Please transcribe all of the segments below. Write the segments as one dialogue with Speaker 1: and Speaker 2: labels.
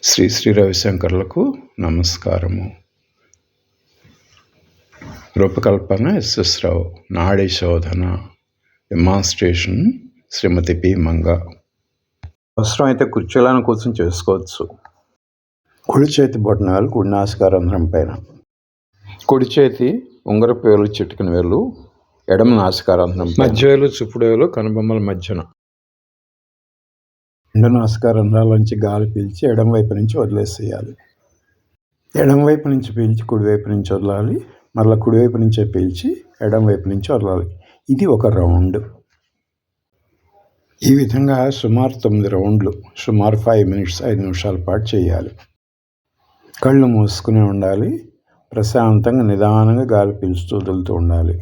Speaker 1: శ్రీ శ్రీ రవిశంకర్లకు నమస్కారము. రూపకల్పన ఎస్ఎస్ రావు. నాడీ శోధన డెమాన్స్ట్రేషన్ శ్రీమతి పి మంగ. అవసరమైతే కుర్చీలను కూర్చొని చేసుకోవచ్చు. కుడి చేతి బొటనవేలు కుడి నాసికారంధ్రం పైన, కుడి చేతి ఉంగరపు వేలు చిటికెన వేలు ఎడమ నాసికారంధ్రం, మధ్య వేలు చూపుడు వేలు కనుబొమ్మల మధ్యన. రెండు నాసికారంధ్రాల గాలి పీల్చి ఎడమ వైపు నుంచి వదిలేసేయాలి. ఎడమ వైపు నుంచి పీల్చి కుడివైపు నుంచి వదలాలి. మళ్ళీ కుడివైపు నుంచే పీల్చి ఎడమ వైపు నుంచి వదలాలి. ఇది ఒక రౌండ్. ఈ విధంగా సుమారు 9 రౌండ్లు, సుమారు 5 నిమిషాల పాటు చేయాలి. కళ్ళు మూసుకుని ఉండాలి. ప్రశాంతంగా నిదానంగా గాలి పీల్చుతూ వదులుతూ ఉండాలి.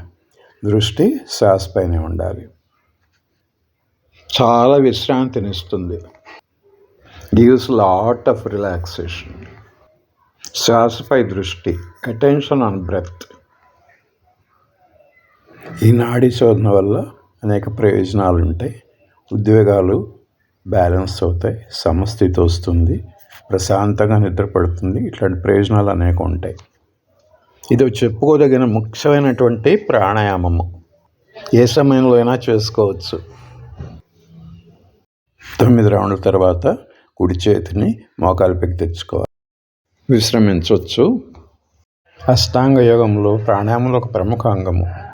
Speaker 1: దృష్టి శ్వాస పైనే ఉండాలి. చాలా విశ్రాంతినిస్తుంది. Gives lot of relaxation. శ్వాసపై దృష్టి, అటెన్షన్ ఆన్ బ్రెత్. ఈ నాడీ శోధన వల్ల అనేక ప్రయోజనాలు ఉంటాయి. ఉద్వేగాలు బ్యాలెన్స్ అవుతాయి, సమస్థితి వస్తుంది, ప్రశాంతంగా నిద్రపడుతుంది. ఇట్లాంటి ప్రయోజనాలు అనేక ఉంటాయి. ఇది చెప్పుకోదగిన ముఖ్యమైనటువంటి ప్రాణాయామము. ఏ సమయంలో అయినా చేసుకోవచ్చు. 9 రౌండ్ల తర్వాత కుడి చేతిని మోకాలిపైకి తెచ్చుకోవాలి. విశ్రమించవచ్చు. అష్టాంగ యోగంలో ప్రాణాయామంలో ఒక ప్రముఖ అంగము.